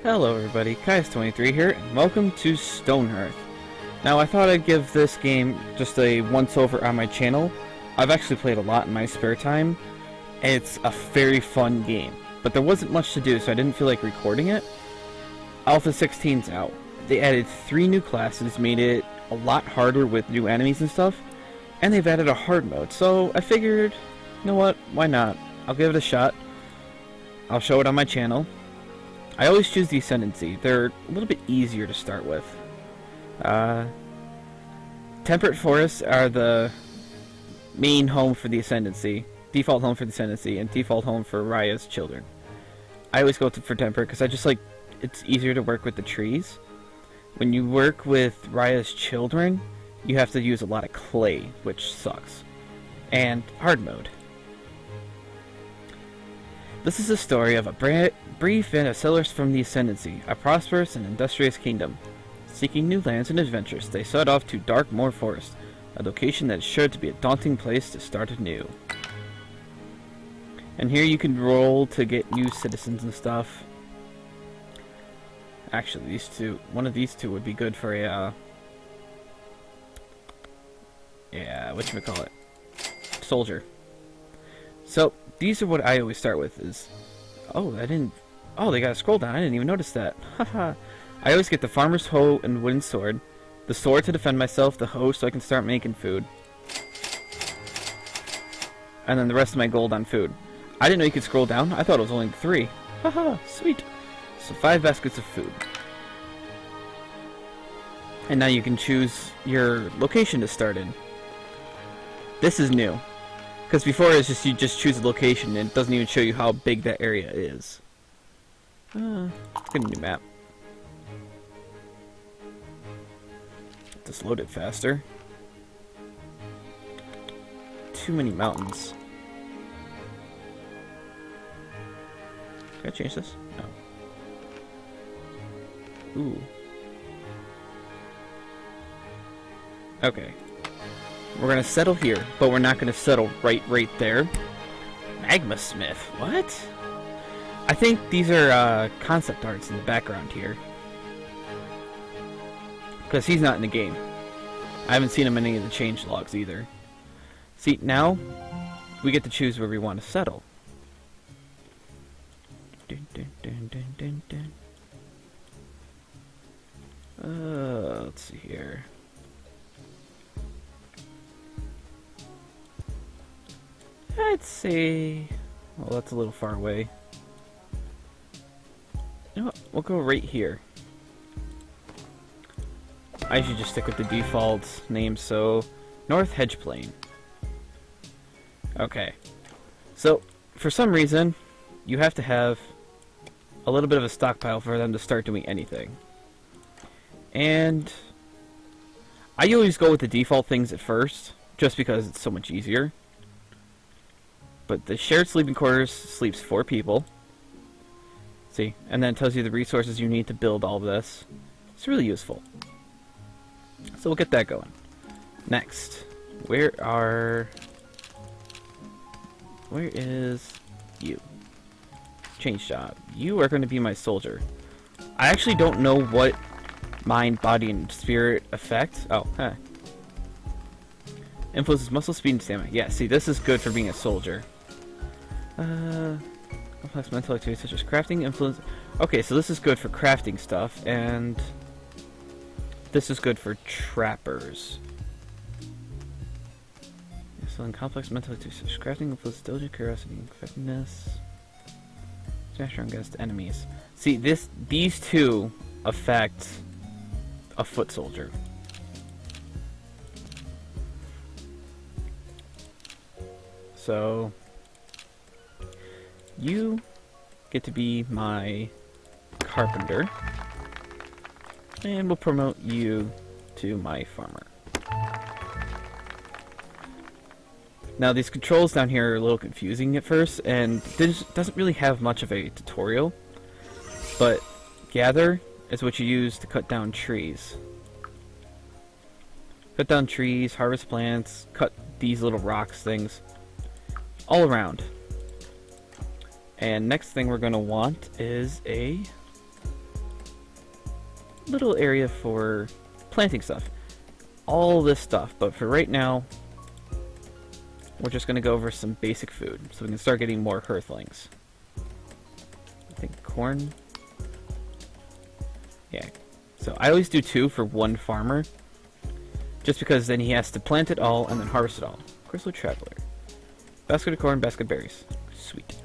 Hello everybody, Kaius23 here, and welcome to Stonehearth. Now I thought I'd give this game just a once-over on my channel. I've actually played a lot in my spare time. It's a very fun game, but there wasn't much to do, so I didn't feel like recording it. Alpha 16's out. They added 3 new classes, made it a lot harder with new enemies and stuff, and they've added a hard mode, so I figured, you know what, why not? I'll give it a shot. I'll show it on my channel. I always choose the Ascendancy. They're a little bit easier to start with. Temperate forests are the main home for the Ascendancy, default home for the Ascendancy, and default home for Raya's children. I always go for Temperate because I just like it's easier to work with the trees. When you work with Raya's children, you have to use a lot of clay, which sucks. And hard mode. This is the story of a brief and a settlers from the Ascendancy, a prosperous and industrious kingdom. Seeking new lands and adventures, they set off to Darkmoor Forest, a location that is sure to be a daunting place to start anew. And here you can roll to get new citizens and stuff. Actually, one of these two would be good for a, soldier. So, these are what I always start with is, oh, they got a scroll down, I didn't even notice that. Haha. I always get the farmer's hoe and wooden sword, the sword to defend myself, the hoe so I can start making food, and then the rest of my gold on food. I didn't know you could scroll down, I thought it was only 3. Haha, sweet. So 5 baskets of food. And now you can choose your location to start in. This is new. Because before it's just you just choose a location and it doesn't even show you how big that area is. Let's get a new map. Just load it faster. Too many mountains. Can I change this? No. Ooh. Okay. We're gonna settle here, but we're not gonna settle right there. Magma Smith, what? I think these are concept arts in the background here. Because he's not in the game. I haven't seen him in any of the change logs either. See, now we get to choose where we want to settle. Let's see here. I'd say, well, that's a little far away. You know what? We'll go right here. I usually just stick with the default name, so North Hedgeplain. Okay. So, for some reason, you have to have a little bit of a stockpile for them to start doing anything. And I always go with the default things at first, just because it's so much easier. But the shared sleeping quarters sleeps 4 people. See, and then it tells you the resources you need to build all of this. It's really useful. So we'll get that going. Next, where is you? Change job. You are going to be my soldier. I actually don't know what mind, body, and spirit affect. Oh, huh. Influences muscle speed and stamina. Yeah, see, this is good for being a soldier. Complex mental activities such as crafting, influence. Okay, so this is good for crafting stuff, and this is good for trappers. Yeah, so in complex mental activities such as crafting, influence, diligence, curiosity, and effectiveness. Smash around against enemies. See, these two affect a foot soldier. So you get to be my carpenter, and we'll promote you to my farmer. Now these controls down here are a little confusing at first, and this doesn't really have much of a tutorial, but gather is what you use to cut down trees. Cut down trees, harvest plants, cut these little rocks things, all around. And next thing we're going to want is a little area for planting stuff. All this stuff, but for right now, we're just going to go over some basic food, so we can start getting more Hearthlings. I think corn. Yeah. So I always do 2 for one farmer, just because then he has to plant it all and then harvest it all. Crystal Traveler. Basket of corn, basket of berries. Sweet.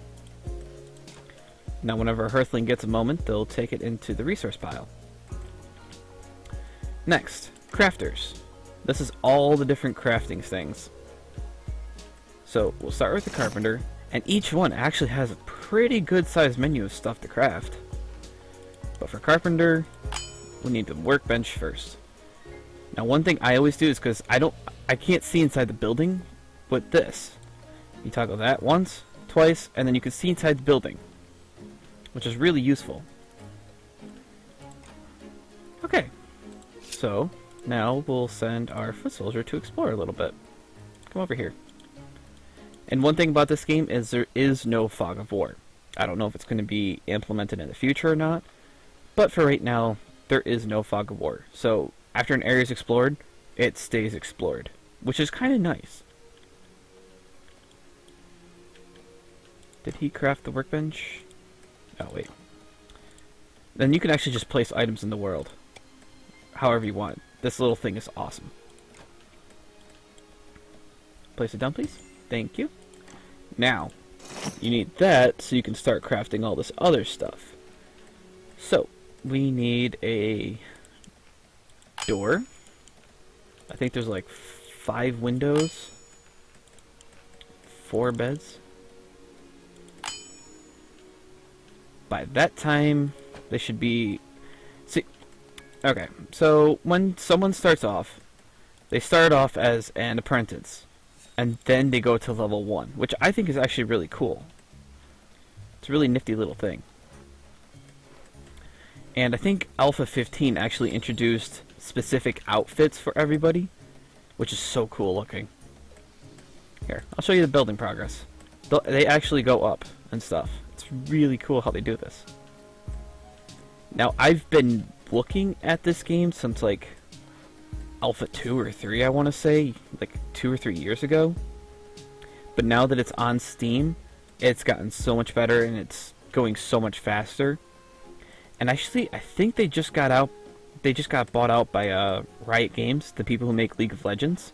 Now whenever a Hearthling gets a moment, they'll take it into the resource pile. Next, crafters. This is all the different crafting things. So we'll start with the carpenter, and each one actually has a pretty good sized menu of stuff to craft. But for carpenter, we need the workbench first. Now one thing I always do is because I can't see inside the building with this. You toggle that once, twice, and then you can see inside the building, which is really useful. Okay, so now we'll send our foot soldier to explore a little bit. Come over here. And one thing about this game is there is no fog of war. I don't know if it's going to be implemented in the future or not, but for right now, there is no fog of war. So after an area is explored, it stays explored, which is kind of nice. Did he craft the workbench? Oh, wait. Then you can actually just place items in the world however you want. This little thing is awesome. Place it down, please. Thank you. Now, you need that so you can start crafting all this other stuff. So, we need a door. I think there's like 5 windows, 4 beds. By that time, they should be... See, okay, so when someone starts off, they start off as an apprentice, and then they go to level 1, which I think is actually really cool. It's a really nifty little thing. And I think Alpha 15 actually introduced specific outfits for everybody, which is so cool looking. Here, I'll show you the building progress. They actually go up and stuff. It's really cool how they do this. Now, I've been looking at this game since like Alpha 2 or 3, I want to say, like 2 or 3 years ago. But now that it's on Steam, it's gotten so much better and it's going so much faster. And actually, I think they just got bought out by Riot Games, the people who make League of Legends.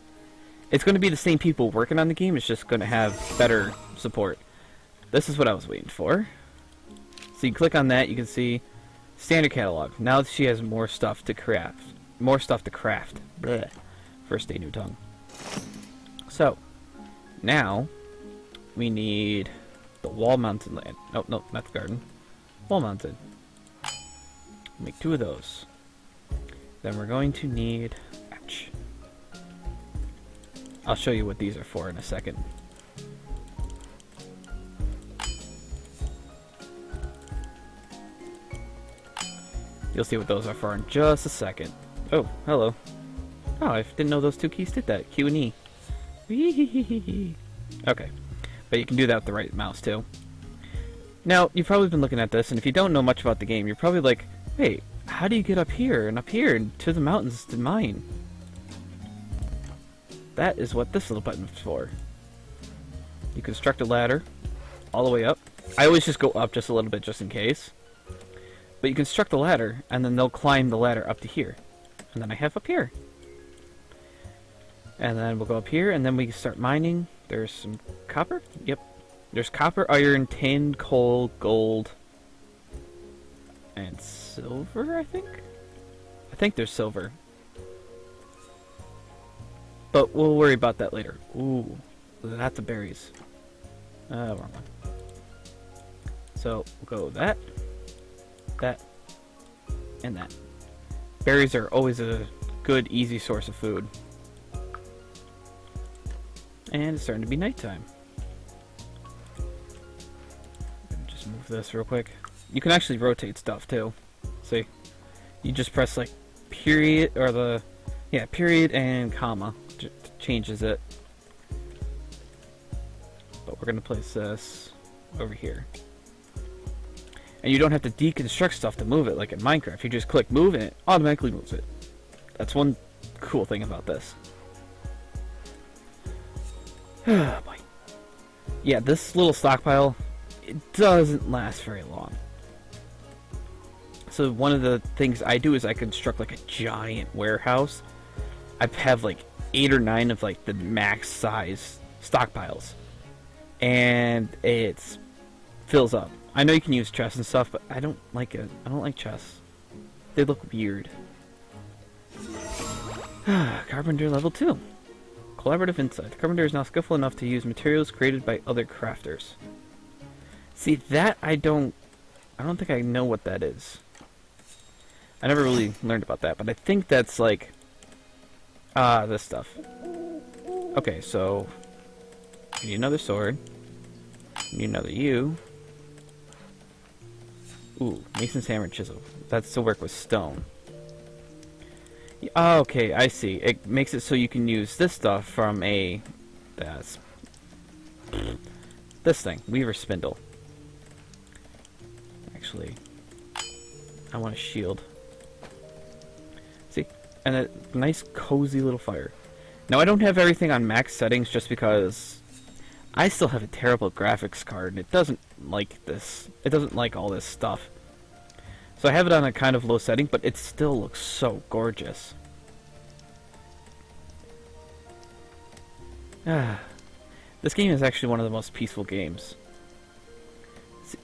It's going to be the same people working on the game, it's just going to have better support. This is what I was waiting for. So you click on that, you can see standard catalog. Now she has more stuff to craft. Blech. First day, new tongue. So, now, we need the wall-mounted land. Oh, no, not the garden. Wall-mounted. Make 2 of those. Then we're going to need... Ouch. I'll show you what these are for in a second. You'll see what those are for in just a second. Oh, hello. Oh, I didn't know those 2 keys did that. Q and E. Okay. But you can do that with the right mouse, too. Now, you've probably been looking at this, and if you don't know much about the game, you're probably like, wait, how do you get up here and to the mountains to mine? That is what this little button is for. You construct a ladder all the way up. I always just go up just a little bit just in case. But you construct the ladder, and then they'll climb the ladder up to here. And then I have up here. And then we'll go up here, and then we can start mining. There's some copper? Yep. There's copper, iron, tin, coal, gold, and silver, I think? I think there's silver. But we'll worry about that later. Ooh, lots of berries. Wrong one. So, we'll go that, and that. Berries are always a good, easy source of food. And it's starting to be nighttime. Just move this real quick. You can actually rotate stuff too. See? You just press like period, or the, yeah, period and comma. Changes it. But we're going to place this over here. And And you don't have to deconstruct stuff to move it like in Minecraft. You just click move and it automatically moves it. That's one cool thing about this. Oh boy. Yeah, this little stockpile, it doesn't last very long. So one of the things I do is I construct like a giant warehouse. I have like 8 or 9 of like the max size stockpiles. And it fills up. I know you can use chests and stuff, but I don't like it. I don't like chests. They look weird. Carpenter level 2. Collaborative insight. The carpenter is now skillful enough to use materials created by other crafters. See, that I don't think I know what that is. I never really learned about that, but I think that's like this stuff. Okay, so you need another sword. You need another U. Ooh, Mason's hammer and chisel. That's to work with stone. Okay, I see. It makes it so you can use this stuff from a this thing, Weaver spindle. Actually, I want a shield. See, and a nice cozy little fire. Now I don't have everything on max settings just because I still have a terrible graphics card and it doesn't like this. It doesn't like all this stuff. So I have it on a kind of low setting, but it still looks so gorgeous. This game is actually one of the most peaceful games.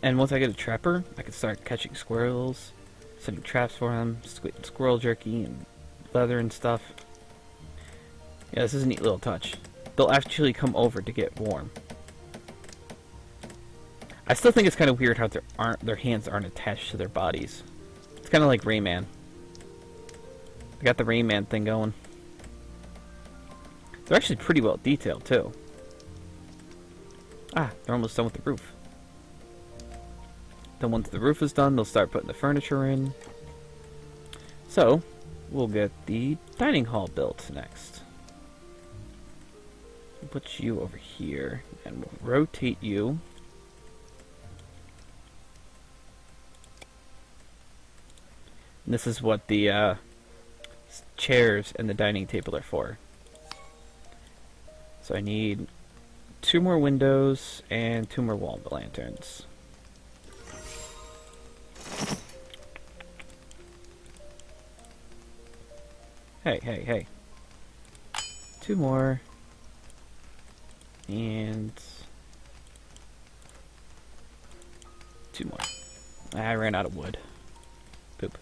And once I get a trapper, I can start catching squirrels, setting traps for them, squirrel jerky and leather and stuff. Yeah, this is a neat little touch. They'll actually come over to get warm. I still think it's kind of weird how their hands aren't attached to their bodies. It's kind of like Rayman. They got the Rayman thing going. They're actually pretty well detailed too. Ah, they're almost done with the roof. Then once the roof is done, they'll start putting the furniture in. So, we'll get the dining hall built next. We'll put you over here, and we'll rotate you. And this is what the chairs and the dining table are for. So I need 2 more windows and 2 more wall lanterns. Hey, hey, hey. 2 more. And 2 more. I ran out of wood. Poop.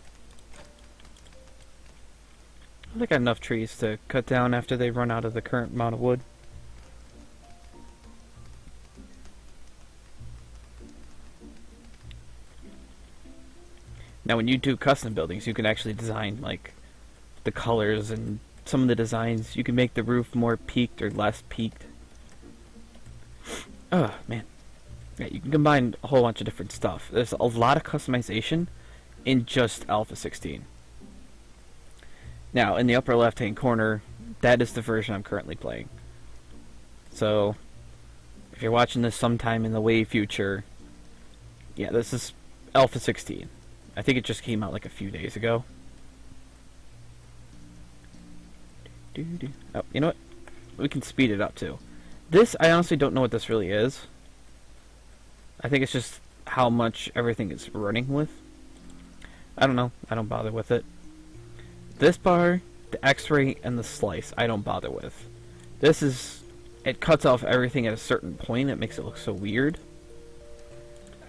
I got enough trees to cut down after they run out of the current amount of wood. Now when you do custom buildings, you can actually design like the colors and some of the designs. You can make the roof more peaked or less peaked. Oh man. Yeah, you can combine a whole bunch of different stuff. There's a lot of customization in just Alpha 16. Now, in the upper left-hand corner, that is the version I'm currently playing. So, if you're watching this sometime in the way future, yeah, this is Alpha 16. I think it just came out like a few days ago. Oh, you know what? We can speed it up too. This, I honestly don't know what this really is. I think it's just how much everything is running with. I don't know. I don't bother with it. This bar, the X-ray, and the slice, I don't bother with. This is... it cuts off everything at a certain point. It makes it look so weird.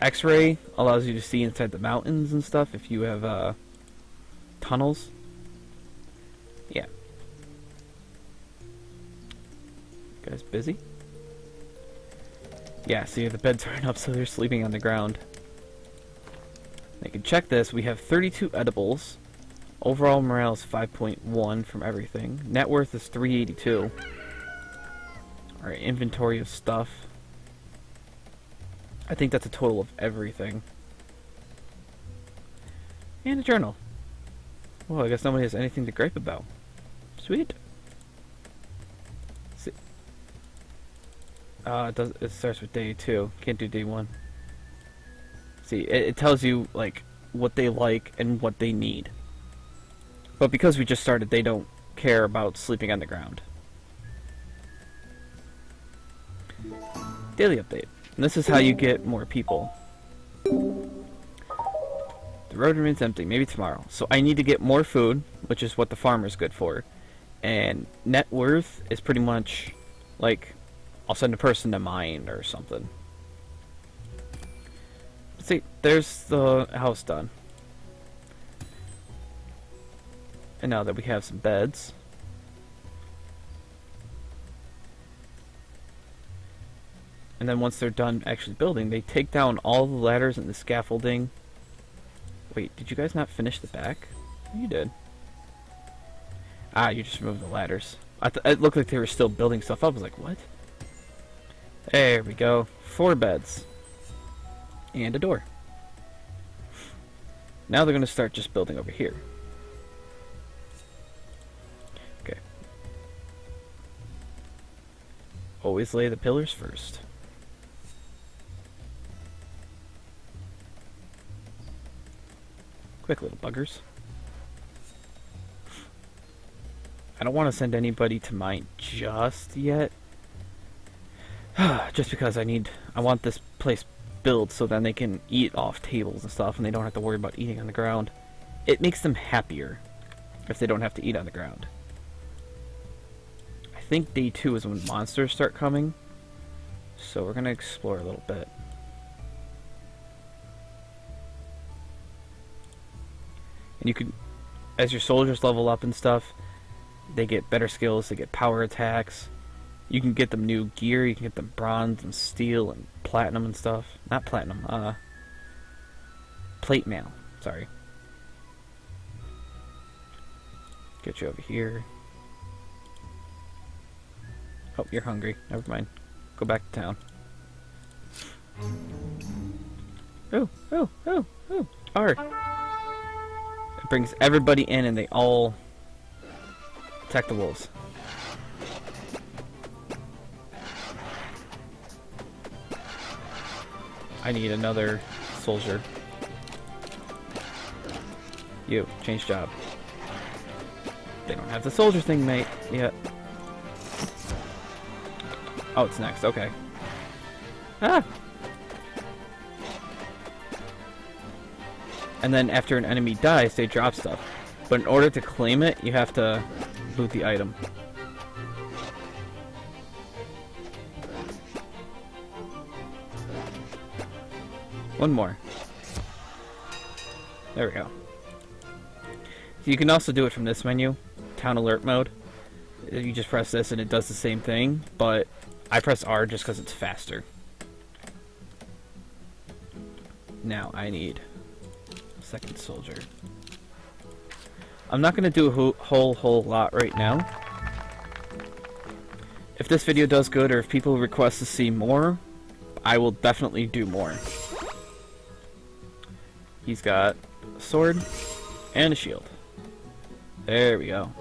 X-ray allows you to see inside the mountains and stuff if you have tunnels. Yeah. You guys busy? Yeah, see, the beds aren't up, so they're sleeping on the ground. You can check this. We have 32 edibles. Overall morale is 5.1 from everything. Net worth is 382. Alright, inventory of stuff. I think that's a total of everything. And a journal. Well, I guess nobody has anything to gripe about. Sweet. See. It starts with day 2. Can't do day 1. See, it tells you, like, what they like and what they need. But because we just started, they don't care about sleeping on the ground. Daily update. And this is how you get more people. The road remains empty, maybe tomorrow. So I need to get more food, which is what the farmer's good for. And net worth is pretty much, like, I'll send a person to mine or something. See, there's the house done. And now that we have some beds, and then once they're done actually building, they take down all the ladders and the scaffolding. Wait, did you guys not finish the back? You did. Ah, you just removed the ladders. It looked like they were still building stuff up. I was like, what? There we go. 4 beds. And a door. Now they're going to start just building over here. Okay. Always lay the pillars first. Quick little buggers. I don't want to send anybody to mine just yet. Just because I want this place built so then they can eat off tables and stuff and they don't have to worry about eating on the ground. It makes them happier if they don't have to eat on the ground. I think day 2 is when monsters start coming. So we're going to explore a little bit. And you can, as your soldiers level up and stuff, they get better skills, they get power attacks. You can get them new gear, you can get them bronze and steel and platinum and stuff. Not platinum, plate mail, sorry. Get you over here. Oh, you're hungry. Never mind. Go back to town. Oh. Alright. It brings everybody in and they all attack the wolves. I need another soldier. You, change job. They don't have the soldier thing, mate, yet. Oh, it's next, okay. Ah! And then after an enemy dies, they drop stuff. But in order to claim it, you have to loot the item. One more. There we go. So you can also do it from this menu, Town Alert mode. You just press this and it does the same thing, but I press R just because it's faster. Now I need a second soldier. I'm not going to do a whole lot right now. If this video does good or if people request to see more, I will definitely do more. He's got a sword and a shield. There we go.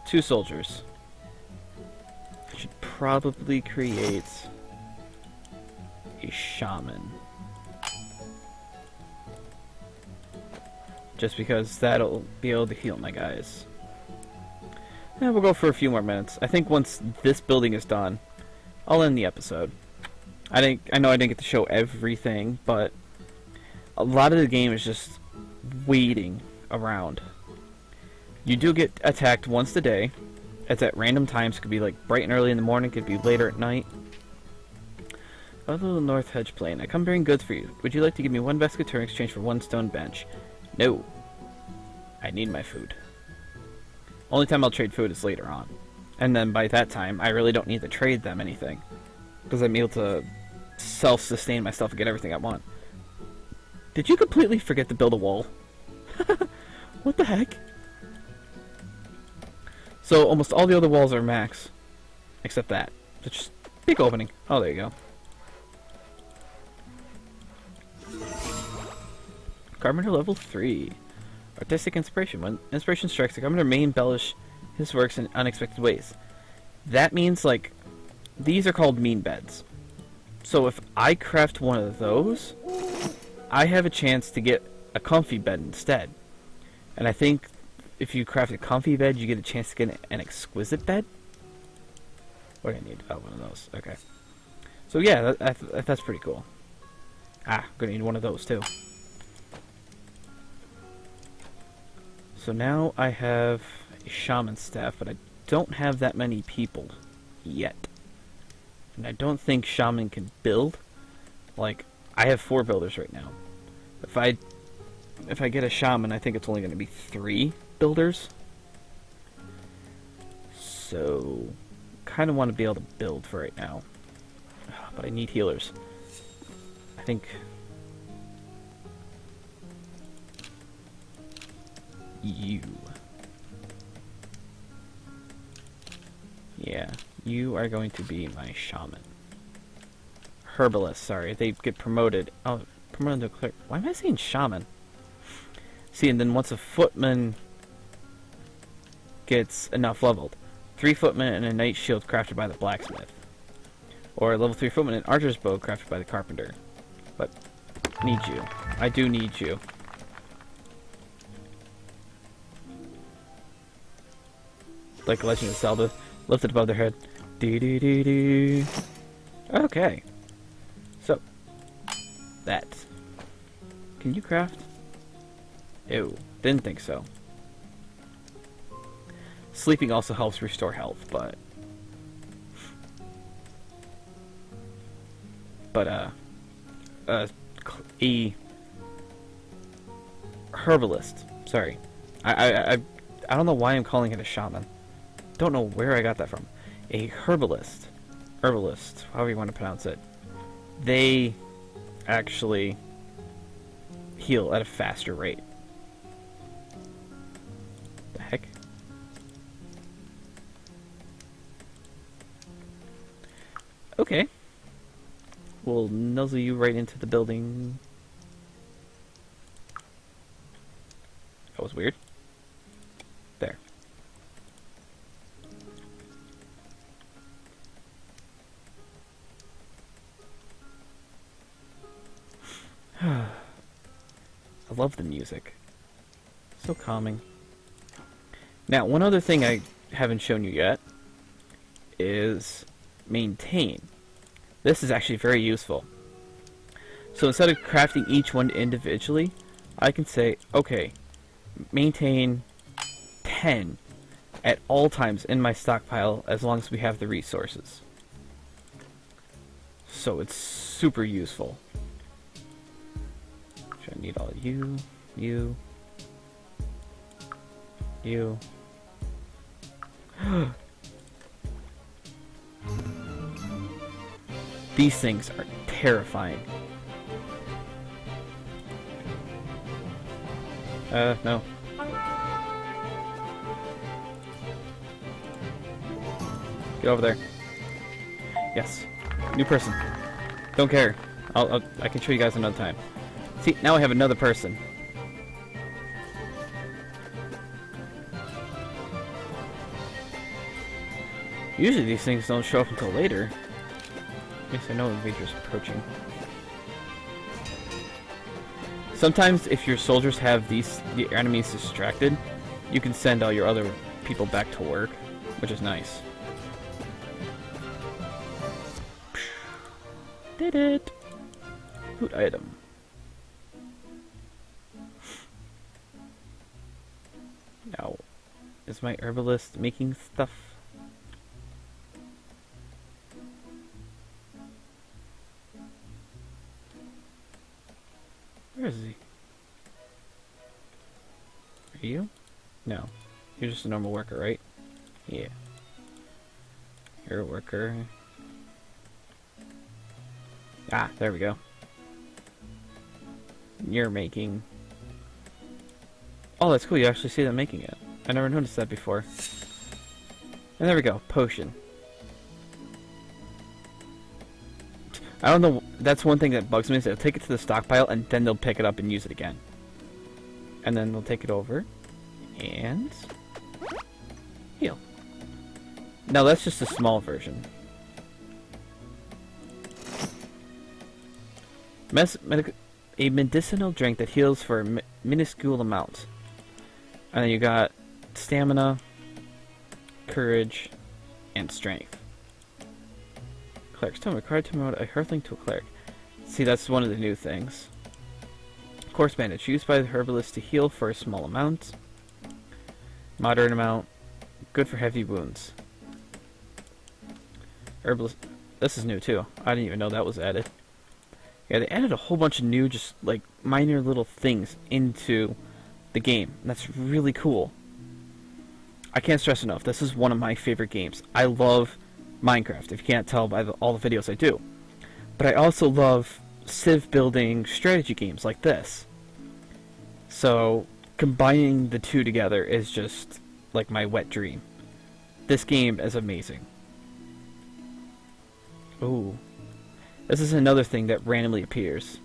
2 soldiers. I should probably create a shaman. Just because that'll be able to heal my guys. And we'll go for a few more minutes. I think once this building is done, I'll end the episode. I know I didn't get to show everything, but a lot of the game is just waiting around. You do get attacked once a day. It's at random times. It could be like bright and early in the morning, could be later at night. Hello, North Hedgeplain. I come bearing goods for you. Would you like to give me 1 basket in exchange for 1 stone bench? No. I need my food. Only time I'll trade food is later on. And then by that time, I really don't need to trade them anything. Because I'm able to self-sustain myself and get everything I want. Did you completely forget to build a wall? What the heck? So almost all the other walls are max. Except that. It's just big opening. Oh, there you go. Carpenter level 3. Artistic inspiration. When inspiration strikes, the carpenter may embellish his works in unexpected ways. That means, like, these are called mean beds. So if I craft one of those, I have a chance to get a comfy bed instead. And I think if you craft a comfy bed, you get a chance to get an exquisite bed. What do I need? Oh, one of those. Okay. So yeah, that's pretty cool. Ah, I'm gonna need one of those too. So now I have a shaman staff, but I don't have that many people yet. And I don't think shaman can build. Like, I have 4 builders right now. If I get a shaman, I think it's only going to be 3 builders. So, kind of want to be able to build for right now. But I need healers. I think... you. Yeah, you are going to be my shaman. Herbalist, sorry, they get promoted. Oh, promoted to cleric. Why am I saying shaman? See, and then once a footman gets enough leveled, 3 footmen and a knight shield crafted by the blacksmith. Or a level 3 footman and archer's bow crafted by the carpenter. But, need you. I do need you. Like Legend of Zelda, lifted above their head. Do-do-do-do. Okay. So, that. Can you craft? Ew, didn't think so. Sleeping also helps restore health, but a herbalist. Sorry, I don't know why I'm calling it a shaman. Don't know where I got that from. A herbalist, however you want to pronounce it. They actually heal at a faster rate. The heck? Okay. We'll nuzzle you right into the building. That was weird. There. I love the music. So calming. Now, one other thing I haven't shown you yet is maintain. This is actually very useful. So instead of crafting each one individually, I can say, okay, maintain 10 at all times in my stockpile as long as we have the resources. So it's super useful. I need all you. These things are terrifying. No. Get over there. Yes. New person. Don't care. I can show you guys another time. See, now I have another person. Usually these things don't show up until later. At least I know invaders approaching. Sometimes if your soldiers have the enemies distracted, you can send all your other people back to work, which is nice. Did it! Food item. Now, is my herbalist making stuff? Where is he? Are you? No. You're just a normal worker, right? Yeah. You're a worker. Ah, there we go. You're making... Oh, that's cool. You actually see them making it. I never noticed that before. And there we go. Potion. I don't know. That's one thing that bugs me is they'll take it to the stockpile and then they'll pick it up and use it again. And then they'll take it over and heal. Now that's just a small version. a medicinal drink that heals for a minuscule amount. And then you got stamina, courage, and strength. Cleric's Tome required to promote a Hearthling to a cleric. See, that's one of the new things. Course bandage used by the herbalist to heal for a small amount. Moderate amount. Good for heavy wounds. Herbalist. This is new too. I didn't even know that was added. Yeah, they added a whole bunch of new, just like minor little things into the game. That's really cool. I can't stress enough. This is one of my favorite games. I love Minecraft, if you can't tell by all the videos I do. But I also love Civ building strategy games like this. So combining the two together is just like my wet dream. This game is amazing. Ooh. This is another thing that randomly appears.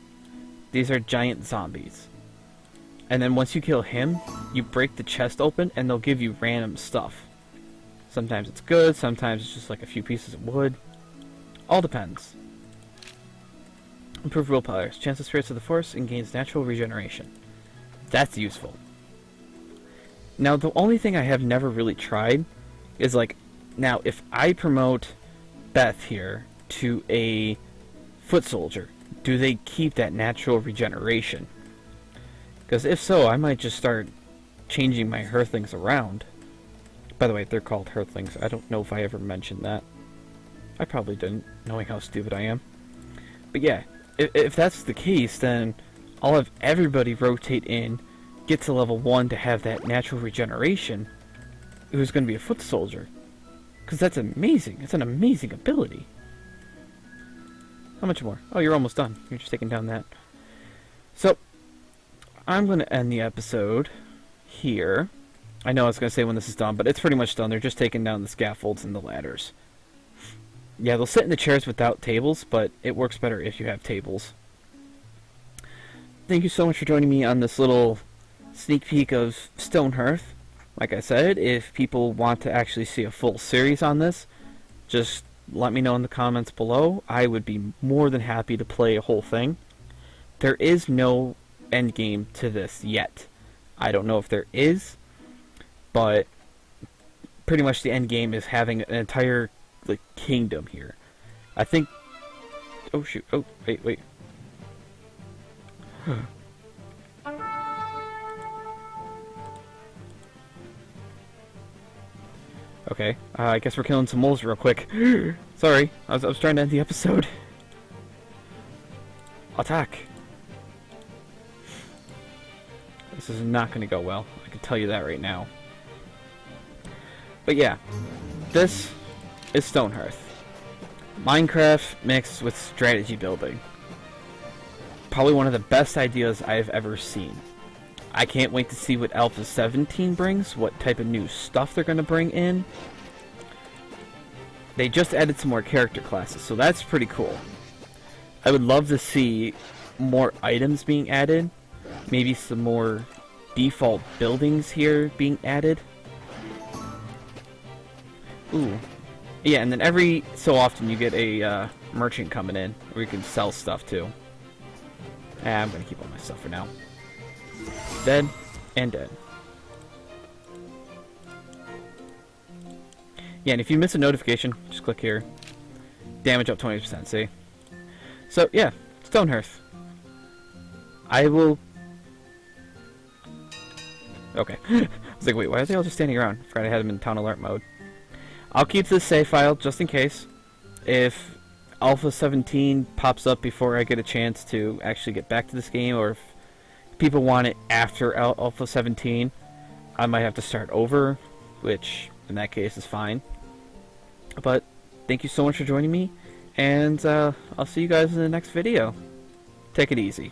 These are giant zombies. And then once you kill him, you break the chest open and they'll give you random stuff. Sometimes it's good, sometimes it's just like a few pieces of wood. All depends. Improved willpower. Chance of spirits of the forest and gains natural regeneration. That's useful. Now, the only thing I have never really tried is like, now if I promote Beth here to a foot soldier, do they keep that natural regeneration? Because if so, I might just start changing my Hearthlings around. By the way, they're called Hearthlings. I don't know if I ever mentioned that. I probably didn't, knowing how stupid I am. But yeah, if that's the case, then I'll have everybody rotate in, get to level 1 to have that natural regeneration, who's going to be a foot soldier. Because that's amazing. It's an amazing ability. How much more? Oh, you're almost done. You're just taking down that. So, I'm going to end the episode here. I know I was going to say when this is done, but it's pretty much done. They're just taking down the scaffolds and the ladders. Yeah, they'll sit in the chairs without tables, but it works better if you have tables. Thank you so much for joining me on this little sneak peek of Stonehearth. Like I said, if people want to actually see a full series on this, just let me know in the comments below. I would be more than happy to play a whole thing. There is no end game to this yet. I don't know if there is, but pretty much the end game is having an entire kingdom here. I think... Oh shoot, oh wait. Okay, I guess we're killing some moles real quick. Sorry, I was trying to end the episode. Attack! This is not going to go well, I can tell you that right now. But yeah, this is Stonehearth. Minecraft mixed with strategy building. Probably one of the best ideas I've ever seen. I can't wait to see what Alpha 17 brings, what type of new stuff they're going to bring in. They just added some more character classes, so that's pretty cool. I would love to see more items being added. Maybe some more default buildings here being added. Ooh. Yeah, and then every so often you get a merchant coming in where you can sell stuff too. I'm going to keep all my stuff for now. Dead and dead. Yeah, and if you miss a notification, just click here. Damage up 20%, see? So, yeah, Stonehearth. I will... Okay. I was like, wait, why are they all just standing around? Forgot I had them in town alert mode. I'll keep this save file just in case. If Alpha 17 pops up before I get a chance to actually get back to this game, or if people want it after Alpha 17, I might have to start over, which in that case is fine. But thank you so much for joining me, and I'll see you guys in the next video. Take it easy.